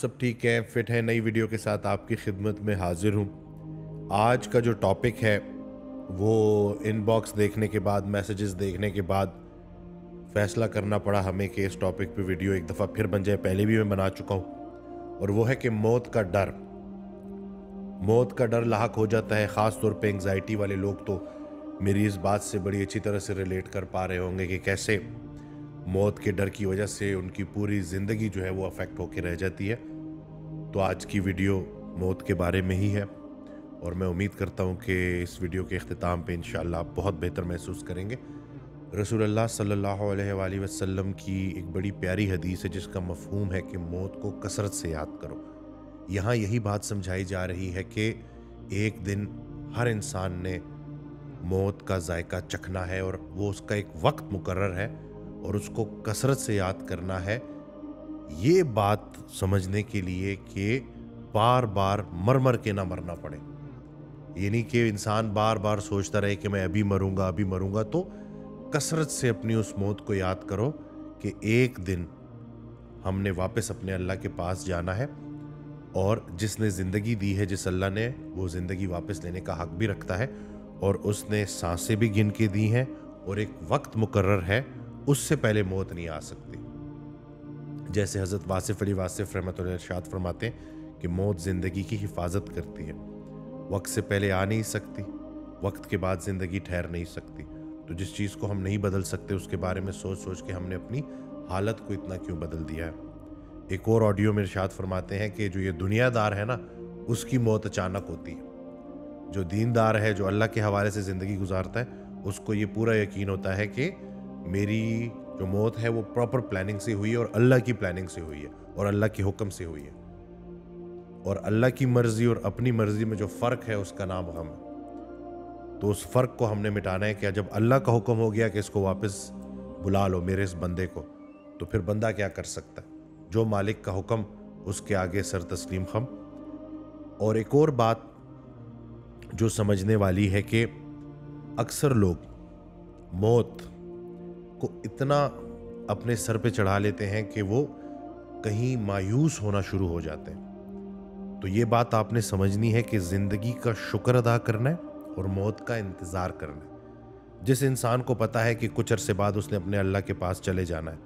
सब ठीक है, फिट है। नई वीडियो के साथ आपकी खिदमत में हाजिर हूँ। आज का जो टॉपिक है वो इनबॉक्स देखने के बाद, मैसेजेस देखने के बाद फैसला करना पड़ा हमें कि इस टॉपिक पे वीडियो एक दफ़ा फिर बन जाए। पहले भी मैं बना चुका हूँ, और वो है कि मौत का डर। मौत का डर लाहक हो जाता है। ख़ास तौर पे एंग्जाइटी वाले लोग तो मेरी इस बात से बड़ी अच्छी तरह से रिलेट कर पा रहे होंगे कि कैसे मौत के डर की वजह से उनकी पूरी ज़िंदगी जो है वो अफेक्ट होकर रह जाती है। तो आज की वीडियो मौत के बारे में ही है, और मैं उम्मीद करता हूँ कि इस वीडियो के अख्तिताम पे इंशाअल्लाह आप बहुत बेहतर महसूस करेंगे। रसूलुल्लाह सल्लल्लाहु अलैहि वसल्लम की एक बड़ी प्यारी हदीस है जिसका मफहूम है कि मौत को कसरत से याद करो। यहाँ यही बात समझाई जा रही है कि एक दिन हर इंसान ने मौत का जायका चखना है, और वो उसका एक वक्त मुकर्रर है और उसको कसरत से याद करना है। ये बात समझने के लिए कि बार बार मर मर के ना मरना पड़े। ये नहीं कि इंसान बार बार सोचता रहे कि मैं अभी मरूंगा अभी मरूंगा। तो कसरत से अपनी उस मौत को याद करो कि एक दिन हमने वापस अपने अल्लाह के पास जाना है, और जिसने ज़िंदगी दी है, जिस अल्लाह ने, वो ज़िंदगी वापस लेने का हक भी रखता है, और उसने सांसें भी गिन के दी हैं, और एक वक्त मुकर्रर है, उससे पहले मौत नहीं आ सकती। जैसे हज़रत वासिफ़ अली वासिफ़ रहमतुल्लाह इरशाद फरमाते हैं कि मौत ज़िंदगी की हिफाजत करती है। वक्त से पहले आ नहीं सकती, वक्त के बाद ज़िंदगी ठहर नहीं सकती। तो जिस चीज़ को हम नहीं बदल सकते उसके बारे में सोच सोच के हमने अपनी हालत को इतना क्यों बदल दिया है। एक और ऑडियो में इरशाद फरमाते हैं कि जो ये दुनियादार है ना, उसकी मौत अचानक होती है। जो दीनदार है, जो अल्लाह के हवाले से ज़िंदगी गुजारता है, उसको ये पूरा यकीन होता है कि मेरी जो मौत है वो प्रॉपर प्लानिंग से हुई है, और अल्लाह की प्लानिंग से हुई है, और अल्लाह के हुक्म से हुई है। और अल्लाह की मर्जी और अपनी मर्जी में जो फ़र्क है उसका नाम गम है। तो उस फ़र्क को हमने मिटाना है कि जब अल्लाह का हुक्म हो गया कि इसको वापस बुला लो, मेरे इस बंदे को, तो फिर बंदा क्या कर सकता है? जो मालिक का हुक्म, उसके आगे सर तस्लीम खम। और एक और बात जो समझने वाली है कि अक्सर लोग मौत को इतना अपने सर पे चढ़ा लेते हैं कि वो कहीं मायूस होना शुरू हो जाते हैं। तो ये बात आपने समझनी है कि ज़िंदगी का शुक्र अदा करना है और मौत का इंतज़ार करना है। जिस इंसान को पता है कि कुछ अरसे बाद उसने अपने अल्लाह के पास चले जाना है,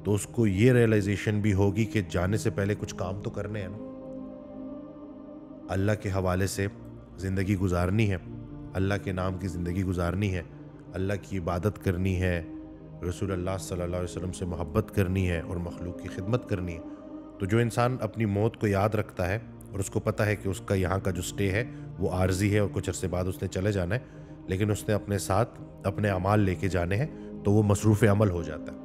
तो उसको ये रियलाइजेशन भी होगी कि जाने से पहले कुछ काम तो करने हैं ना। अल्लाह के हवाले से ज़िंदगी गुजारनी है, अल्लाह के नाम की ज़िंदगी गुजारनी है, अल्लाह की इबादत करनी है, रसूलुल्लाह सल्लल्लाहु अलैहि वसल्लम से मोहब्बत करनी है, और मखलूक की खिदमत करनी है। तो जो इंसान अपनी मौत को याद रखता है और उसको पता है कि उसका यहाँ का जो स्टे है वो आर्जी है और कुछ अरसे बाद उसने चले जाना है, लेकिन उसने अपने साथ अपने अमाल लेके जाने हैं, तो वो मसरूफ़ अमल हो जाता है।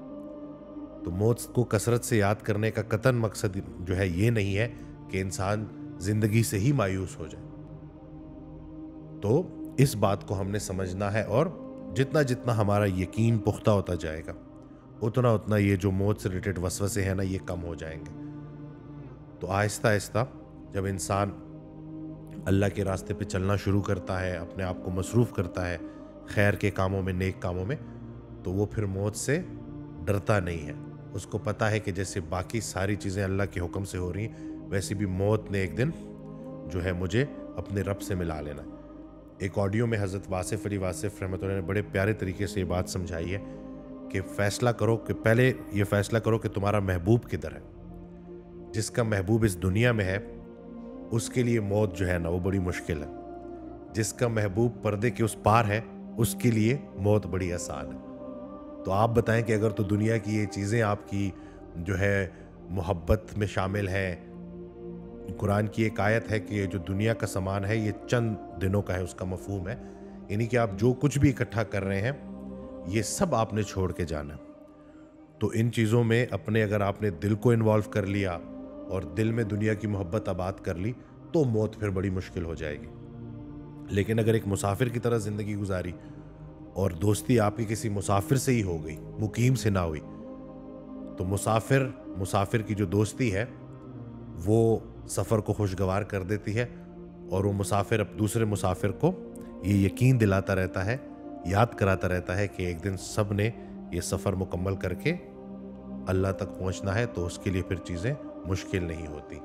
तो मौत को कसरत से याद करने का कतन मकसद जो है ये नहीं है कि इंसान ज़िंदगी से ही मायूस हो जाए। तो इस बात को हमने समझना है, और जितना जितना हमारा यकीन पुख्ता होता जाएगा, उतना उतना ये जो मौत से रिलेटेड वसवसे हैं ना, ये कम हो जाएंगे। तो आहिस्ता आहिस्ता जब इंसान अल्लाह के रास्ते पे चलना शुरू करता है, अपने आप को मसरूफ़ करता है खैर के कामों में, नेक कामों में, तो वो फिर मौत से डरता नहीं है। उसको पता है कि जैसे बाकी सारी चीज़ें अल्लाह के हुक्म से हो रही हैं, वैसे भी मौत ने एक दिन जो है मुझे अपने रब से मिला लेना है। एक ऑडियो में हज़रत वासिफ़ अली वासिफ़ रहमतुल्लाह ने बड़े प्यारे तरीके से ये बात समझाई है कि फ़ैसला करो, कि पहले ये फ़ैसला करो कि तुम्हारा महबूब किधर है। जिसका महबूब इस दुनिया में है, उसके लिए मौत जो है ना वो बड़ी मुश्किल है। जिसका महबूब पर्दे के उस पार है, उसके लिए मौत बड़ी आसान है। तो आप बताएं कि अगर तो दुनिया की ये चीज़ें आपकी जो है मोहब्बत में शामिल हैं, कुरान की एक आयत है कि ये जो दुनिया का सामान है ये चंद दिनों का है, उसका मफहूम है, यानी कि आप जो कुछ भी इकट्ठा कर रहे हैं ये सब आपने छोड़ के जाना है। तो इन चीज़ों में अपने, अगर आपने दिल को इन्वॉल्व कर लिया और दिल में दुनिया की मोहब्बत आबाद कर ली, तो मौत फिर बड़ी मुश्किल हो जाएगी। लेकिन अगर एक मुसाफिर की तरह ज़िंदगी गुजारी और दोस्ती आपकी किसी मुसाफिर से ही हो गई, मुकीम से ना हुई, तो मुसाफिर की जो दोस्ती है वो सफ़र को खुशगवार कर देती है, और वो मुसाफिर अब दूसरे मुसाफिर को ये यकीन दिलाता रहता है, याद कराता रहता है कि एक दिन सब ने ये सफ़र मुकम्मल करके अल्लाह तक पहुंचना है, तो उसके लिए फिर चीज़ें मुश्किल नहीं होती।